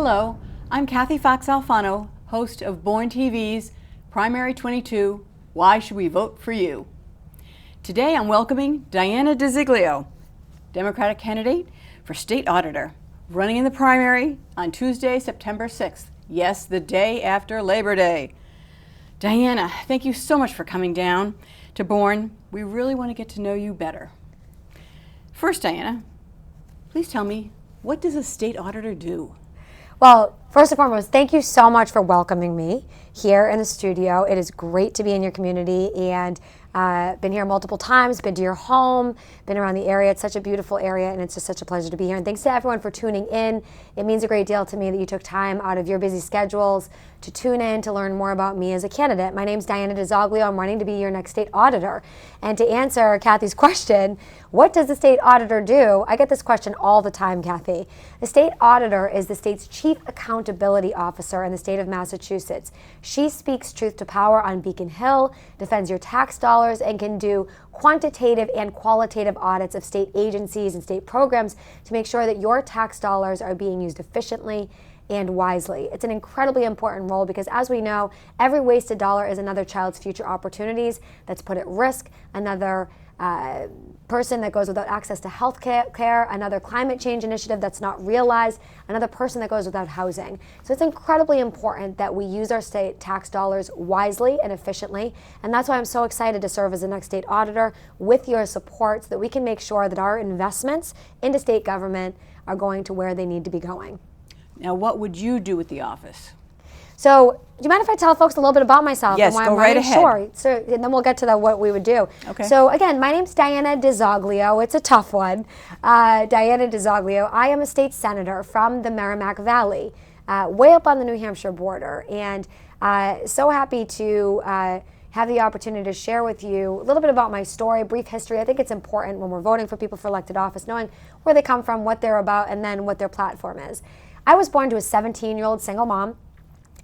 Hello, I'm Kathy Fox Alfano, host of Born TV's Primary 22, Why Should We Vote for You? Today I'm welcoming Diana DiZoglio, Democratic candidate for State Auditor, running in the primary on Tuesday, September 6th. Yes, the day after Labor Day. Diana, thank you so much for coming down to Born. We really want to get to know you better. First, Diana, please tell me, what does a state auditor do? Well, first and foremost, thank you so much for welcoming me here in the studio. It is great to be in your community, and been here multiple times, been to your home, been around the area. It's such a beautiful area, and it's just such a pleasure to be here. And thanks to everyone for tuning in. It means a great deal to me that you took time out of your busy schedules to tune in to learn more about me as a candidate. My name's Diana DiZoglio. I'm running to be your next state auditor. And to answer Kathy's question, what does the state auditor do? I get this question all the time, Kathy. The state auditor is the state's chief accountability officer in the state of Massachusetts. She speaks truth to power on Beacon Hill, defends your tax dollars, and can do quantitative and qualitative audits of state agencies and state programs to make sure that your tax dollars are being used efficiently and wisely. It's an incredibly important role because, as we know, every wasted dollar is another child's future opportunities that's put at risk, another person that goes without access to health care, another climate change initiative that's not realized, another person that goes without housing. So it's incredibly important that we use our state tax dollars wisely and efficiently, and that's why I'm so excited to serve as the next state auditor with your support so that we can make sure that our investments into state government are going to where they need to be going. Now, what would you do with the office? So, do you mind if I tell folks a little bit about myself? Yes, and why go I'm right running? ahead. Sure. So, and then we'll get to what we would do. Okay. So, again, my name's Diana DiZoglio. It's a tough one. Diana DiZoglio. I am a state senator from the Merrimack Valley, way up on the New Hampshire border. And so happy to have the opportunity to share with you a little bit about my story, brief history. I think it's important when we're voting for people for elected office, knowing where they come from, what they're about, and then what their platform is. I was born to a 17-year-old single mom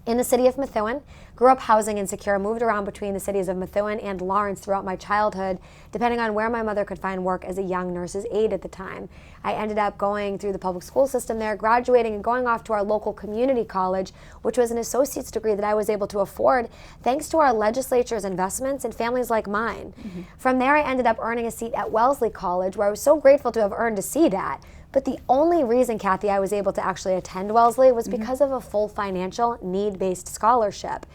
in the city of Methuen, grew up housing insecure, moved around between the cities of Methuen and Lawrence throughout my childhood, depending on where my mother could find work as a young nurse's aide at the time. I ended up going through the public school system there, graduating and going off to our local community college, which was an associate's degree that I was able to afford thanks to our legislature's investments in families like mine. Mm-hmm. From there, I ended up earning a seat at Wellesley College, where I was so grateful to have earned a seat at. But the only reason, Kathy, I was able to actually attend Wellesley was because of a full financial need-based scholarship.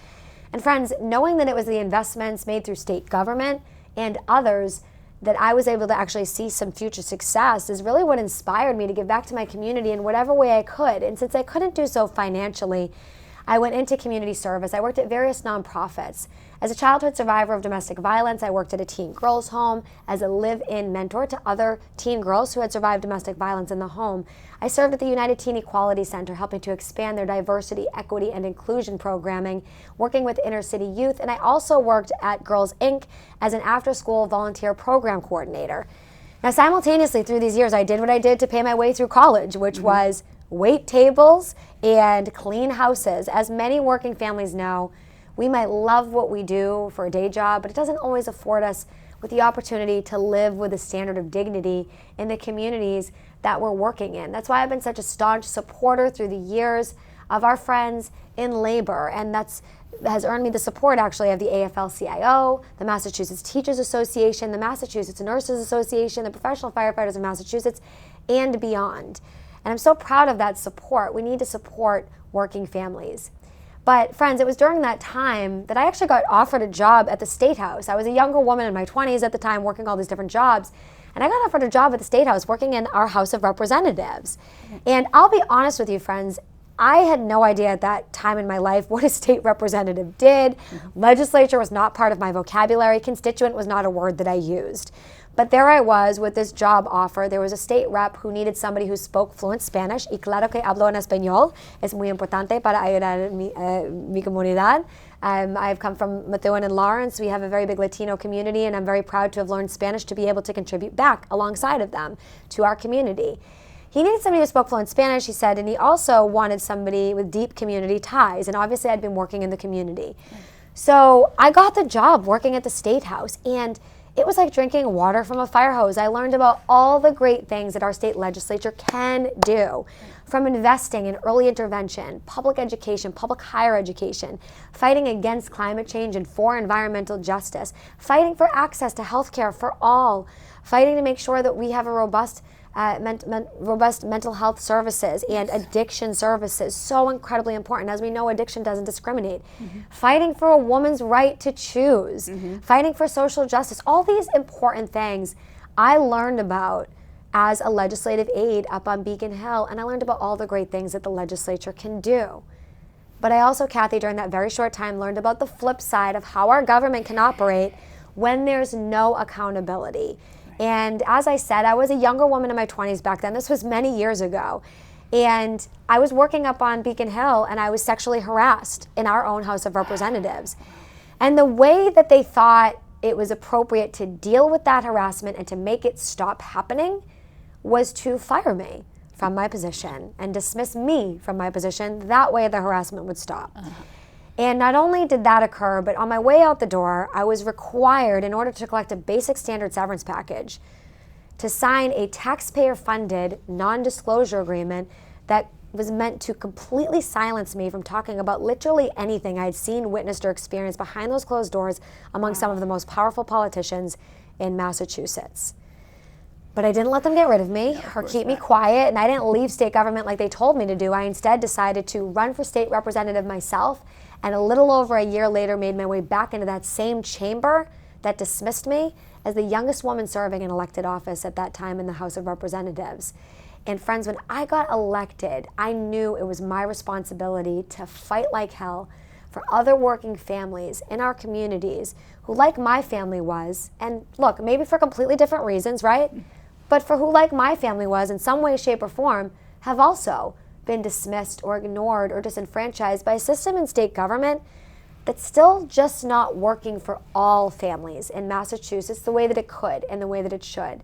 And friends, knowing that it was the investments made through state government and others that I was able to actually see some future success is really what inspired me to give back to my community in whatever way I could. And since I couldn't do so financially, I went into community service. I worked at various nonprofits. As a childhood survivor of domestic violence, I worked at a teen girls' home as a live-in mentor to other teen girls who had survived domestic violence in the home. I served at the United Teen Equality Center, helping to expand their diversity, equity, and inclusion programming, working with inner-city youth, and I also worked at Girls Inc. as an after-school volunteer program coordinator. Now, simultaneously through these years, I did what I did to pay my way through college, which was wait tables and clean houses. As many working families know, we might love what we do for a day job, but it doesn't always afford us with the opportunity to live with a standard of dignity in the communities that we're working in. That's why I've been such a staunch supporter through the years of our friends in labor, and has earned me the support actually of the AFL-CIO, the Massachusetts Teachers Association, the Massachusetts Nurses Association, the Professional Firefighters of Massachusetts, and beyond. And I'm so proud of that support. We need to support working families. But friends, it was during that time that I actually got offered a job at the State House. I was a younger woman in my 20s at the time working all these different jobs. And I got offered a job at the State House working in our House of Representatives. And I'll be honest with you, friends, I had no idea at that time in my life what a state representative did. Legislature was not part of my vocabulary. Constituent was not a word that I used. But there I was with this job offer. There was a state rep who needed somebody who spoke fluent Spanish. Y claro que hablo en español. Es muy importante para ayudar mi comunidad. I've come from Methuen and Lawrence. We have a very big Latino community, and I'm very proud to have learned Spanish to be able to contribute back alongside of them to our community. He needed somebody who spoke fluent Spanish, he said, and he also wanted somebody with deep community ties. And obviously I'd been working in the community. So I got the job working at the State House, and it was like drinking water from a fire hose. I learned about all the great things that our state legislature can do. from investing in early intervention, public education, public higher education, fighting against climate change and for environmental justice, fighting for access to health care for all, fighting to make sure that we have a robust mental health services and addiction services. So incredibly important. As we know, addiction doesn't discriminate. Fighting for a woman's right to choose, fighting for social justice, all these important things I learned about as a legislative aide up on Beacon Hill, and I learned about all the great things that the legislature can do. But I also, Kathy, during that very short time, learned about the flip side of how our government can operate when there's no accountability. And as I said, I was a younger woman in my 20s back then. This was many years ago. And I was working up on Beacon Hill, and I was sexually harassed in our own House of Representatives. And the way that they thought it was appropriate to deal with that harassment and to make it stop happening was to fire me from my position and dismiss me from my position. That way the harassment would stop. And not only did that occur, but on my way out the door, I was required, in order to collect a basic standard severance package, to sign a taxpayer-funded non-disclosure agreement that was meant to completely silence me from talking about literally anything I'd seen, witnessed, or experienced behind those closed doors among some of the most powerful politicians in Massachusetts. But I didn't let them get rid of me or keep me quiet, and I didn't leave state government like they told me to do. I instead decided to run for state representative myself, and a little over a year later made my way back into that same chamber that dismissed me as the youngest woman serving in elected office at that time in the House of Representatives. And friends, when I got elected, I knew it was my responsibility to fight like hell for other working families in our communities who, like my family was, and look, maybe for completely different reasons, right? But for who, like my family was, in some way, shape, or form, have also been dismissed or ignored or disenfranchised by a system in state government that's still just not working for all families in Massachusetts the way that it could and the way that it should.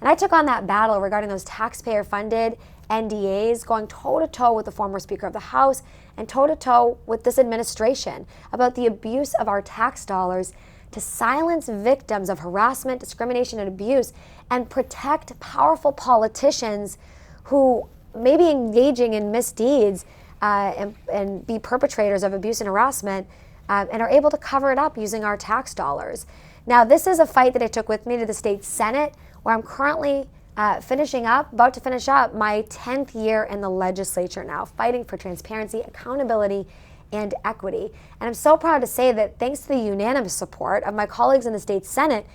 And I took on that battle regarding those taxpayer-funded NDAs, going toe-to-toe with the former Speaker of the House and toe-to-toe with this administration about the abuse of our tax dollars to silence victims of harassment, discrimination, and abuse, and protect powerful politicians who may be engaging in misdeeds and be perpetrators of abuse and harassment and are able to cover it up using our tax dollars. Now, this is a fight that I took with me to the state Senate, where I'm currently about to finish up my 10th year in the legislature now, fighting for transparency, accountability, and equity. And I'm so proud to say that thanks to the unanimous support of my colleagues in the state Senate,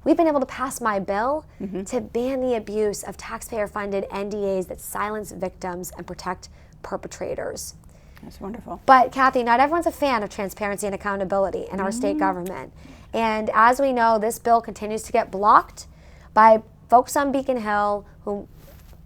we've been able to pass my bill to ban the abuse of taxpayer-funded NDAs that silence victims and protect perpetrators. That's wonderful. But Kathy, not everyone's a fan of transparency and accountability in our state government. And as we know, this bill continues to get blocked by folks on Beacon Hill who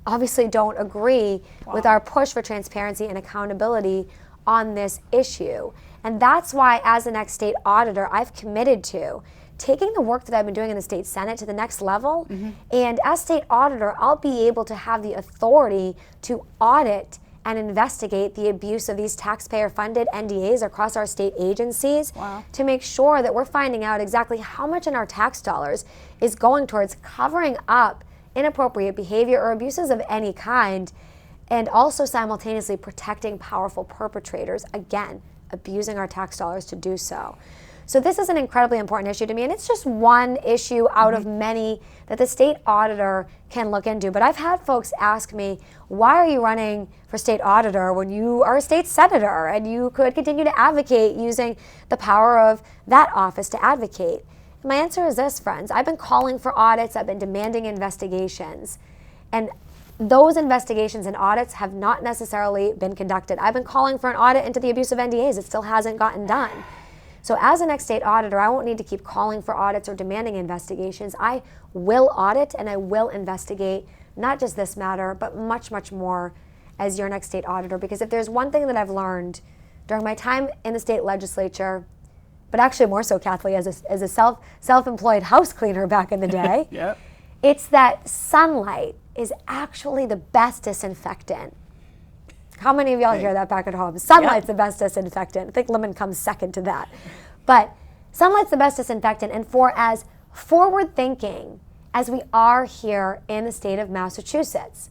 obviously don't agree with our push for transparency and accountability on this issue. And that's why, as the next state auditor, I've committed to taking the work that I've been doing in the state Senate to the next level. And as state auditor, I'll be able to have the authority to audit and investigate the abuse of these taxpayer-funded NDAs across our state agencies to make sure that we're finding out exactly how much in our tax dollars is going towards covering up inappropriate behavior or abuses of any kind, and also simultaneously protecting powerful perpetrators, again, abusing our tax dollars to do so. So this is an incredibly important issue to me, and it's just one issue out of many that the state auditor can look into. But I've had folks ask me, why are you running for state auditor when you are a state senator and you could continue to advocate using the power of that office to advocate? And my answer is this, friends. I've been calling for audits. I've been demanding investigations. And those investigations and audits have not necessarily been conducted. I've been calling for an audit into the abuse of NDAs. It still hasn't gotten done. So as a next state auditor, I won't need to keep calling for audits or demanding investigations. I will audit and I will investigate not just this matter, but much, much more as your next state auditor. Because if there's one thing that I've learned during my time in the state legislature, but actually more so, Kathleen, as a self-employed house cleaner back in the day, it's that sunlight is actually the best disinfectant. How many of y'all hear that back at home? Sunlight's the best disinfectant. I think lemon comes second to that. But sunlight's the best disinfectant, and for as forward-thinking as we are here in the state of Massachusetts,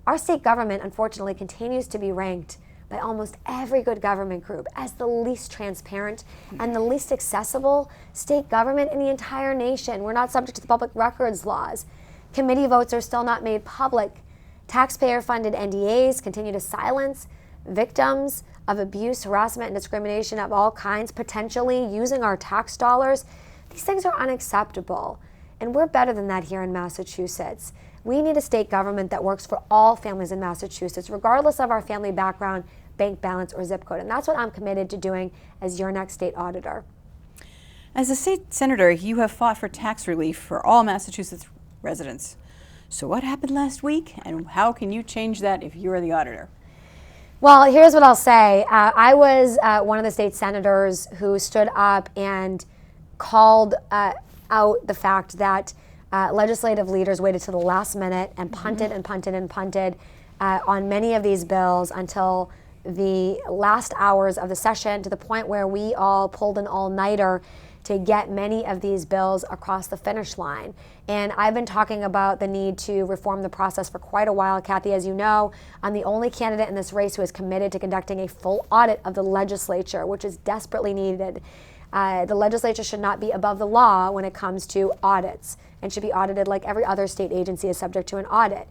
our state government, unfortunately, continues to be ranked by almost every good government group as the least transparent and the least accessible state government in the entire nation. We're not subject to the public records laws. Committee votes are still not made public. Taxpayer-funded NDAs continue to silence victims of abuse, harassment, and discrimination of all kinds, potentially using our tax dollars. These things are unacceptable, and we're better than that here in Massachusetts. We need a state government that works for all families in Massachusetts, regardless of our family background, bank balance, or zip code. And that's what I'm committed to doing as your next state auditor. As a state senator, you have fought for tax relief for all Massachusetts residents. So what happened last week, and how can you change that if you are the auditor? Well, here's what I'll say. I was one of the state senators who stood up and called out the fact that legislative leaders waited to the last minute and punted and punted and punted on many of these bills until the last hours of the session, to the point where we all pulled an all-nighter to get many of these bills across the finish line. And I've been talking about the need to reform the process for quite a while. Kathy, as you know, I'm the only candidate in this race who is committed to conducting a full audit of the legislature, which is desperately needed. The legislature should not be above the law when it comes to audits, and should be audited like every other state agency is subject to an audit.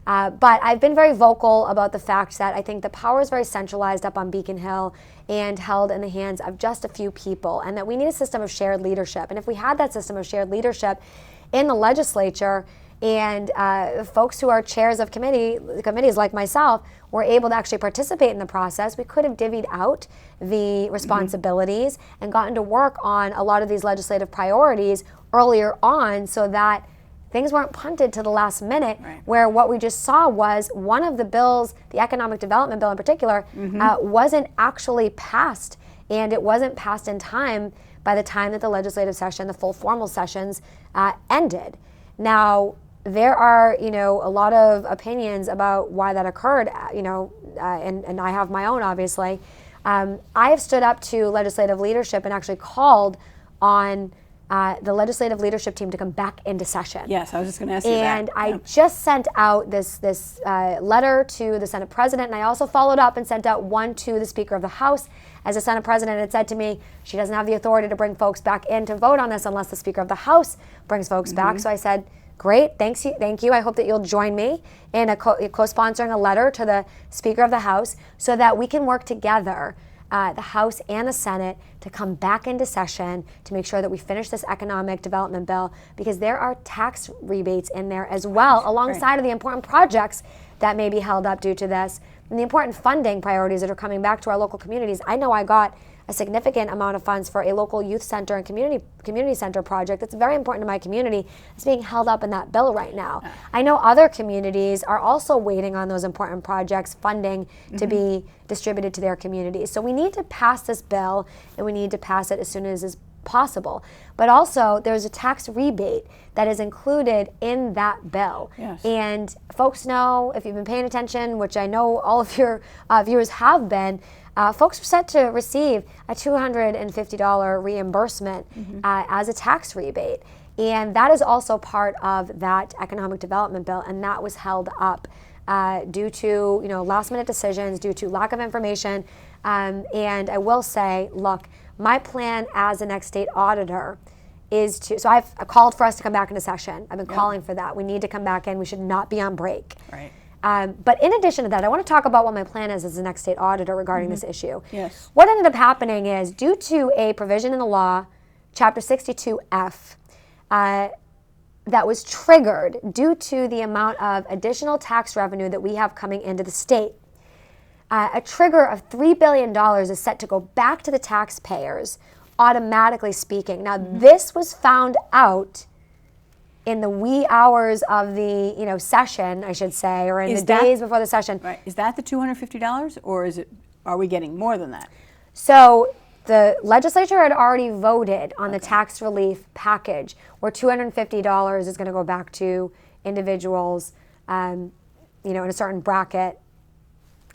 But I've been very vocal about the fact that I think the power is very centralized up on Beacon Hill and held in the hands of just a few people, and that we need a system of shared leadership. And if we had that system of shared leadership in the legislature, and folks who are chairs of committees like myself were able to actually participate in the process, we could have divvied out the responsibilities and gotten to work on a lot of these legislative priorities earlier on, so that things weren't punted to the last minute, where what we just saw was one of the bills, the economic development bill in particular, wasn't actually passed. And it wasn't passed in time by the time that the legislative session, the full formal sessions, ended. Now, there are, a lot of opinions about why that occurred, and I have my own, obviously. I have stood up to legislative leadership and actually called on the legislative leadership team to come back into session. Yes, I was just going to ask you that. And I just sent out this letter to the Senate President, and I also followed up and sent out one to the Speaker of the House. As the Senate President had said to me, she doesn't have the authority to bring folks back in to vote on this unless the Speaker of the House brings folks back. So I said, great, thank you. I hope that you'll join me in co-sponsoring a letter to the Speaker of the House so that we can work together, the House and the Senate, to come back into session to make sure that we finish this economic development bill, because there are tax rebates in there as well, alongside of the important projects that may be held up due to this, and the important funding priorities that are coming back to our local communities. I know I got a significant amount of funds for a local youth center and community center project that's very important to my community. It's being held up in that bill right now. I know other communities are also waiting on those important projects funding to be distributed to their communities. So we need to pass this bill, and we need to pass it as soon as is possible. But also, there's a tax rebate that is included in that bill. Yes. And folks know, if you've been paying attention, which I know all of your viewers have been, folks are set to receive a $250 reimbursement as a tax rebate. And that is also part of that economic development bill, and that was held up due to last minute decisions, due to lack of information. And I will say, look, my plan as the next state auditor is to, so I've called for us to come back into session. I've been calling for that. We need to come back in. We should not be on break. Right. But in addition to that, I want to talk about what my plan is as the next state auditor regarding this issue. Yes. What ended up happening is, due to a provision in the law, Chapter 62F, that was triggered due to the amount of additional tax revenue that we have coming into the state. A trigger of $3 billion is set to go back to the taxpayers, automatically speaking. Now, this was found out in the wee hours of the session, I should say, or in the days before the session. Right. Is that the $250, or are we getting more than that? So the legislature had already voted on the tax relief package, where $250 is going to go back to individuals, in a certain bracket.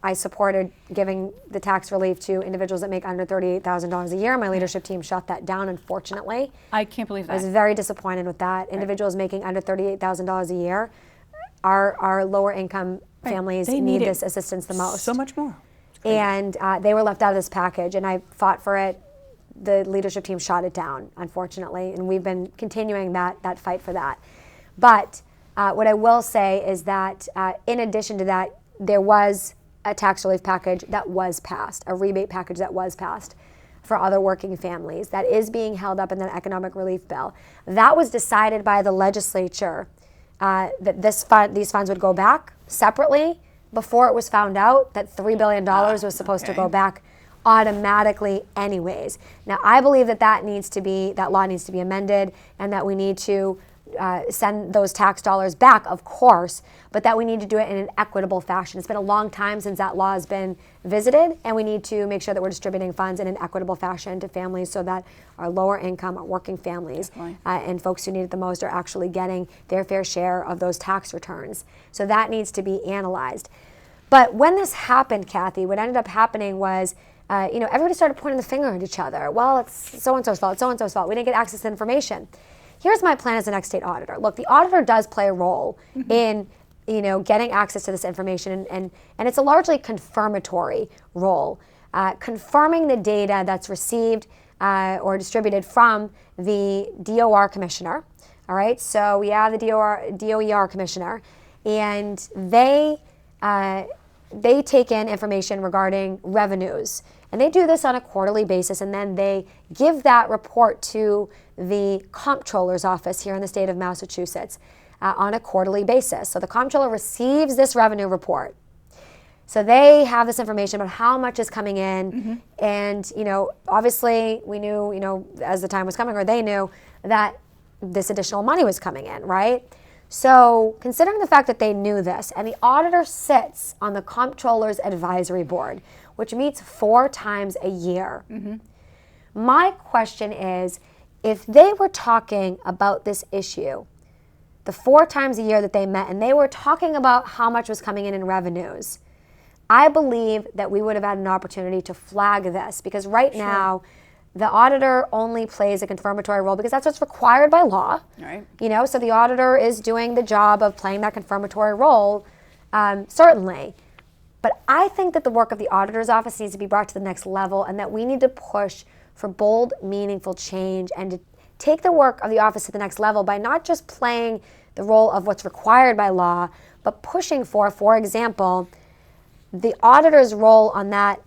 I supported giving the tax relief to individuals that make under $38,000 a year. My leadership team shut that down, unfortunately. I can't believe that. I was very disappointed with that. Individuals making under $38,000 a year, our lower income families They need need it this assistance the most. So much more. It's crazy. And they were left out of this package, and I fought for it. The leadership team shot it down, unfortunately, and we've been continuing that fight for that. But what I will say is that in addition to that, there was a tax relief package that was passed, a rebate package that was passed for other working families that is being held up in the economic relief bill. That was decided by the legislature that these funds would go back separately before it was found out that $3 billion was supposed to go back automatically anyways. Now, I believe that that law needs to be amended, and that we need to send those tax dollars back, of course, but that we need to do it in an equitable fashion. It's been a long time since that law has been visited, and we need to make sure that we're distributing funds in an equitable fashion to families so that our lower income, our working families, and folks who need it the most are actually getting their fair share of those tax returns. So that needs to be analyzed. But when this happened, Kathy, what ended up happening was everybody started pointing the finger at each other. Well, it's so-and-so's fault, it's so-and-so's fault. We didn't get access to information. Here's my plan as the next state auditor. Look, the auditor does play a role in getting access to this information, and it's a largely confirmatory role, confirming the data that's received or distributed from the DOR commissioner. All right, so we have the DOER commissioner, and they take in information regarding revenues. And they do this on a quarterly basis, and then they give that report to the comptroller's office here in the state of Massachusetts on a quarterly basis. So the comptroller receives this revenue report. So they have this information about how much is coming in, and obviously we knew, as the time was coming, or they knew that this additional money was coming in, right? So considering the fact that they knew this, and the auditor sits on the comptroller's advisory board, which meets 4 times a year, my question is, if they were talking about this issue the 4 times a year that they met, and they were talking about how much was coming in revenues, I believe that we would have had an opportunity to flag this, because right now the auditor only plays a confirmatory role because that's what's required by law. Right. So the auditor is doing the job of playing that confirmatory role, certainly. But I think that the work of the auditor's office needs to be brought to the next level, and that we need to push for bold, meaningful change, and to take the work of the office to the next level by not just playing the role of what's required by law, but pushing for example, the auditor's role on that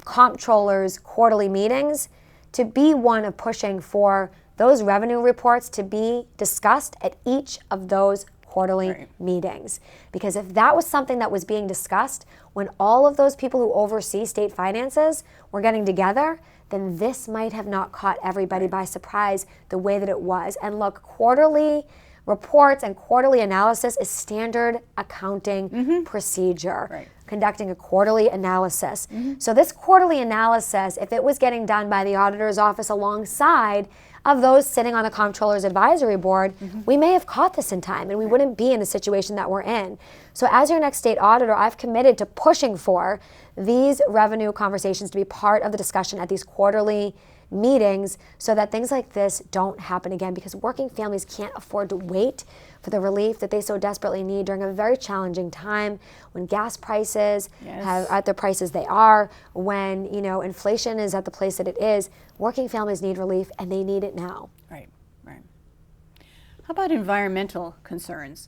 comptroller's quarterly meetings to be one of pushing for those revenue reports to be discussed at each of those quarterly meetings. Because if that was something that was being discussed when all of those people who oversee state finances were getting together, then this might have not caught everybody by surprise the way that it was. And look, quarterly reports and quarterly analysis is standard accounting procedure. Conducting a quarterly analysis. So this quarterly analysis, if it was getting done by the auditor's office alongside of those sitting on the comptroller's advisory board, we may have caught this in time, and we wouldn't be in the situation that we're in. So as your next state auditor, I've committed to pushing for these revenue conversations to be part of the discussion at these quarterly meetings, so that things like this don't happen again, because working families can't afford to wait for the relief that they so desperately need during a very challenging time when gas prices have at the prices they are, when inflation is at the place that it is. Working families need relief, and they need it now. Right. How about environmental concerns?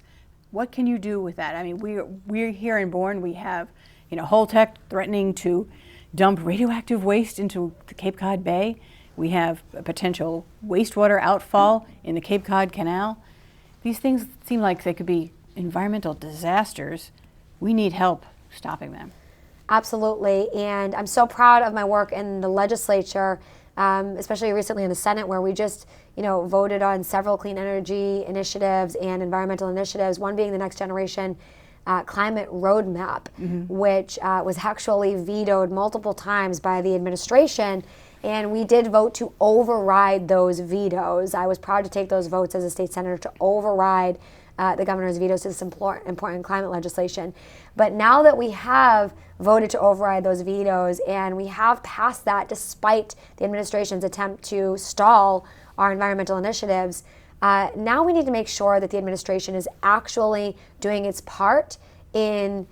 What can you do with that? I mean, we're here in Bourne. We have Holtec threatening to dump radioactive waste into the Cape Cod Bay. We have a potential wastewater outfall in the Cape Cod Canal. These things seem like they could be environmental disasters. We need help stopping them. Absolutely, and I'm so proud of my work in the legislature, especially recently in the Senate, where we just voted on several clean energy initiatives and environmental initiatives, one being the Next Generation Climate Roadmap, which was actually vetoed multiple times by the administration. And we did vote to override those vetoes. I was proud to take those votes as a state senator to override the governor's vetoes to this important climate legislation. But now that we have voted to override those vetoes, and we have passed that despite the administration's attempt to stall our environmental initiatives, now we need to make sure that the administration is actually doing its part in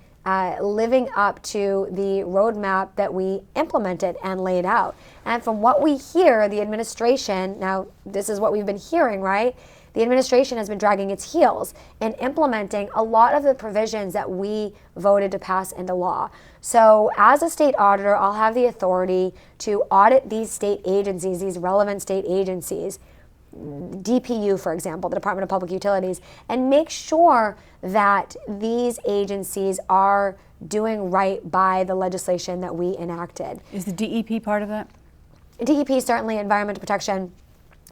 living up to the roadmap that we implemented and laid out. And from what we hear, the administration, now this is what we've been hearing, right? The administration has been dragging its heels in implementing a lot of the provisions that we voted to pass into law. So as a state auditor, I'll have the authority to audit these state agencies, these relevant state agencies, DPU, for example, the Department of Public Utilities, and make sure that these agencies are doing right by the legislation that we enacted. Is the DEP part of that? DEP, certainly environmental protection.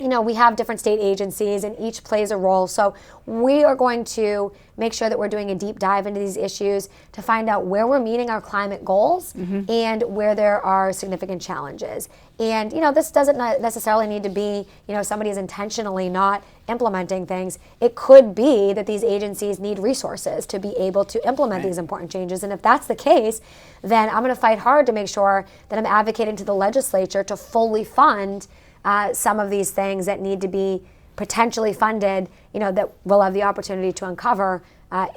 You know, we have different state agencies and each plays a role. So we are going to make sure that we're doing a deep dive into these issues to find out where we're meeting our climate goals and where there are significant challenges. And, you know, this doesn't necessarily need to be, you know, somebody is intentionally not implementing things. It could be that these agencies need resources to be able to implement these important changes. And if that's the case, then I'm going to fight hard to make sure that I'm advocating to the legislature to fully fund some of these things that need to be potentially funded, you know, that we'll have the opportunity to uncover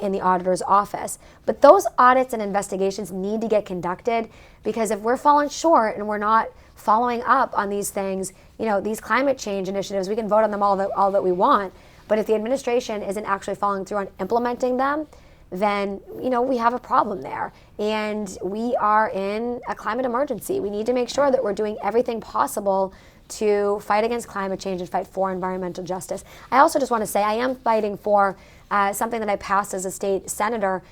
in the auditor's office. But those audits and investigations need to get conducted, because if we're falling short and we're not following up on these things, you know, these climate change initiatives, we can vote on them all that we want, but if the administration isn't actually following through on implementing them, then, you know, we have a problem there. And we are in a climate emergency. We need to make sure that we're doing everything possible to fight against climate change and fight for environmental justice. I also just want to say I am fighting for something that I passed as a state senator,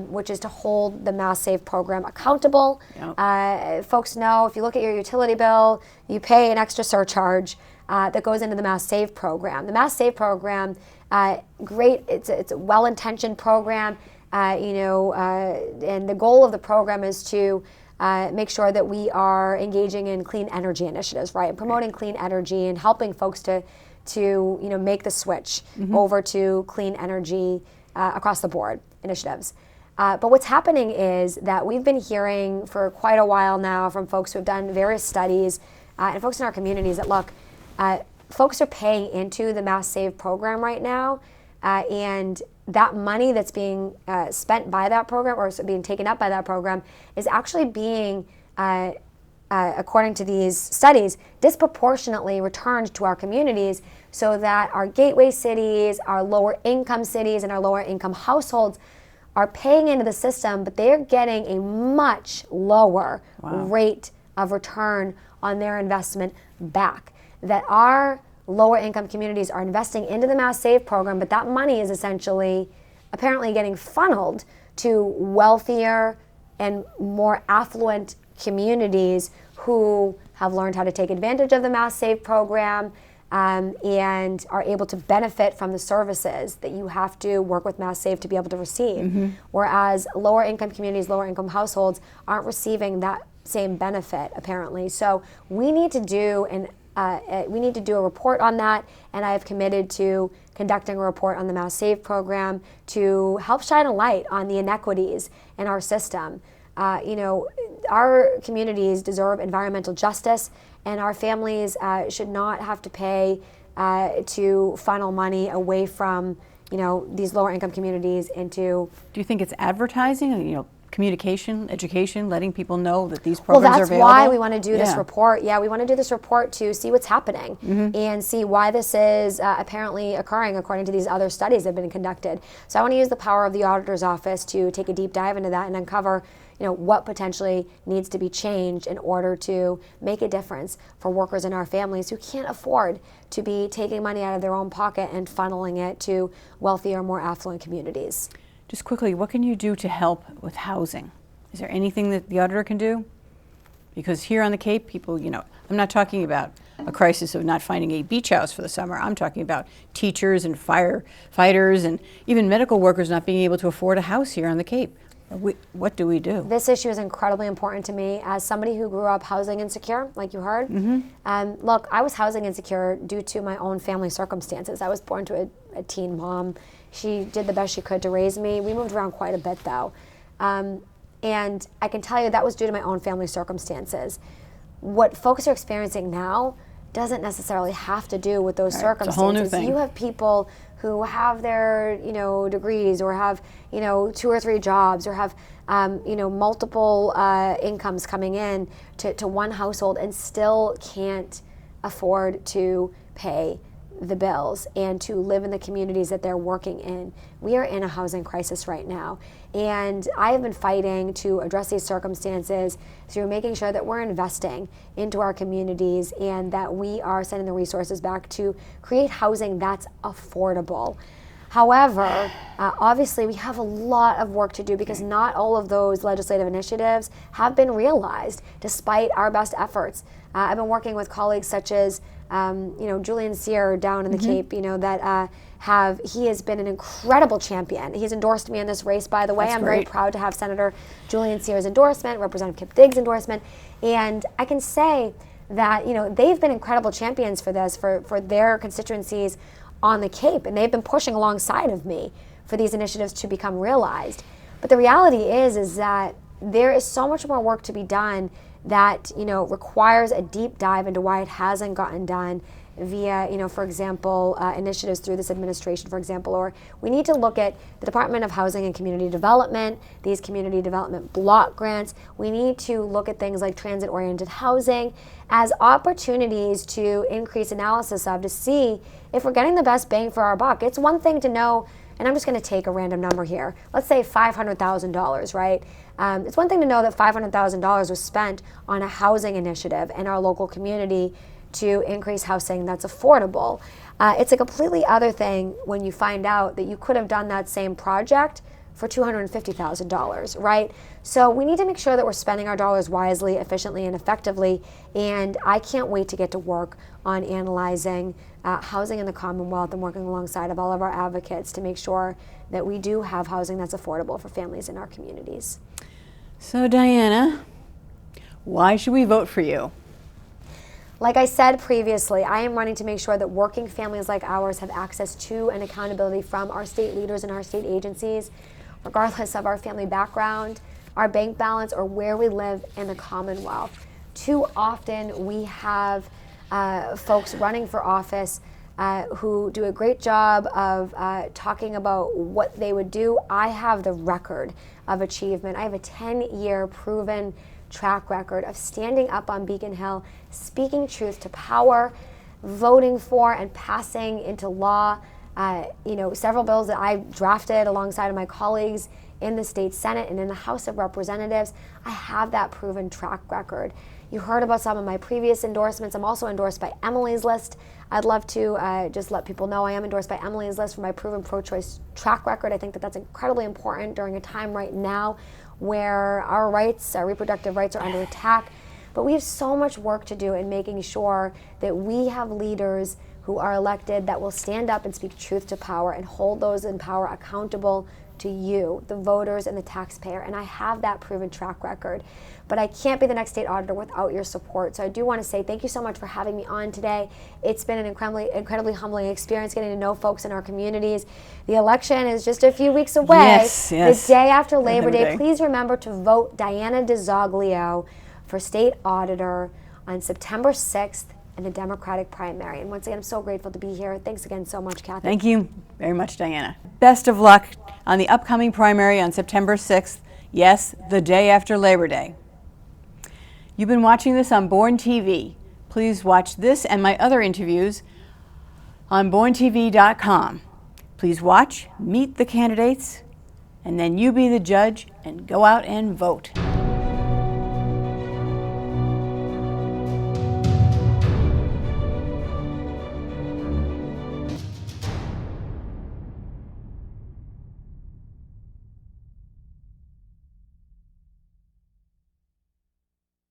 which is to hold the Mass Save program accountable. Yep. Folks know, if you look at your utility bill, you pay an extra surcharge that goes into the Mass Save program. The Mass Save program, great, it's a well-intentioned program, you know, and the goal of the program is to make sure that we are engaging in clean energy initiatives, right? And promoting clean energy and helping folks to you know, make the switch over to clean energy across the board initiatives. But what's happening is that we've been hearing for quite a while now from folks who have done various studies and folks in our communities that, look, folks are paying into the Mass Save program right now, and that money that's being spent by that program or being taken up by that program is actually being, according to these studies, disproportionately returned to our communities, so that our gateway cities, our lower income cities, and our lower income households are paying into the system, but they're getting a much lower rate of return on their investment back. That our lower income communities are investing into the Mass Save program, but that money is essentially apparently getting funneled to wealthier and more affluent communities who have learned how to take advantage of the Mass Save program and are able to benefit from the services that you have to work with Mass Save to be able to receive. Whereas lower income communities, lower income households aren't receiving that same benefit apparently. So we need to do a report on that, and I have committed to conducting a report on the Mass Save program to help shine a light on the inequities in our system. You know, our communities deserve environmental justice, and our families should not have to pay to funnel money away from, you know, these lower income communities into. Do you think it's advertising, you know, communication, education, letting people know that these programs are available? Well, that's why we want to do this report. Yeah, we want to do this report to see what's happening and see why this is apparently occurring according to these other studies that have been conducted. So I want to use the power of the auditor's office to take a deep dive into that and uncover, you know, what potentially needs to be changed in order to make a difference for workers in our families who can't afford to be taking money out of their own pocket and funneling it to wealthier, more affluent communities. Just quickly, what can you do to help with housing? Is there anything that the auditor can do? Because here on the Cape, people, you know, I'm not talking about a crisis of not finding a beach house for the summer. I'm talking about teachers and firefighters and even medical workers not being able to afford a house here on the Cape. What do we do? This issue is incredibly important to me as somebody who grew up housing insecure, like you heard. Look, I was housing insecure due to my own family circumstances. I was born to a teen mom. She did the best she could to raise me. We moved around quite a bit though. And I can tell you that was due to my own family circumstances. What folks are experiencing now doesn't necessarily have to do with those circumstances. It's a whole new thing. You have people who have their, degrees, or have, 2 or 3 jobs, or have, multiple incomes coming in to one household and still can't afford to pay the bills and to live in the communities that they're working in. We are in a housing crisis right now, and I have been fighting to address these circumstances through making sure that we're investing into our communities and that we are sending the resources back to create housing that's affordable. However, obviously we have a lot of work to do because not all of those legislative initiatives have been realized despite our best efforts. I've been working with colleagues such as Julian Sear down in the Cape, that he has been an incredible champion. He's endorsed me in this race, by the way. That's I'm great. very proud to have Senator Julian Sear's endorsement, Representative Kip Diggs' endorsement, and I can say that they've been incredible champions for this, for their constituencies on the Cape, and they've been pushing alongside of me for these initiatives to become realized. But the reality is that there is so much more work to be done that requires a deep dive into why it hasn't gotten done via, for example, initiatives through this administration, for example, or we need to look at the Department of Housing and Community Development, these community development block grants. We need to look at things like transit-oriented housing as opportunities to increase analysis of, to see if we're getting the best bang for our buck. It's one thing to know, and I'm just going to take a random number here, let's say $500,000, right? It's one thing to know that $500,000 was spent on a housing initiative in our local community to increase housing that's affordable. It's a completely other thing when you find out that you could have done that same project for $250,000, right? So we need to make sure that we're spending our dollars wisely, efficiently, and effectively, and I can't wait to get to work on analyzing housing in the Commonwealth and working alongside of all of our advocates to make sure that we do have housing that's affordable for families in our communities. So Diana, why should we vote for you? Like I said previously, I am running to make sure that working families like ours have access to and accountability from our state leaders and our state agencies, regardless of our family background, our bank balance, or where we live in the Commonwealth. Too often we have folks running for office who do a great job of talking about what they would do. I have the record of achievement. I have a 10-year proven track record of standing up on Beacon Hill, speaking truth to power, voting for and passing into law several bills that I drafted alongside of my colleagues in the state Senate and in the House of Representatives. I have that proven track record. You heard about some of my previous endorsements. I'm also endorsed by Emily's List. I'd love to just let people know I am endorsed by Emily's List for my proven pro-choice track record. I think that that's incredibly important during a time right now where our rights, our reproductive rights, are under attack. But we have so much work to do in making sure that we have leaders who are elected that will stand up and speak truth to power and hold those in power accountable to you, the voters and the taxpayer. And I have that proven track record. But I can't be the next state auditor without your support. So I do want to say thank you so much for having me on today. It's been an incredibly humbling experience getting to know folks in our communities. The election is just a few weeks away. Yes. The day after Labor Day. Please remember to vote Diana DiZoglio for state auditor on September 6th in the Democratic primary. And once again, I'm so grateful to be here. Thanks again so much, Kathy. Thank you very much, Diana. Best of luck on the upcoming primary on September 6th. Yes, the day after Labor Day. You've been watching this on Born TV. Please watch this and my other interviews on borntv.com. Please watch, meet the candidates, and then you be the judge and go out and vote.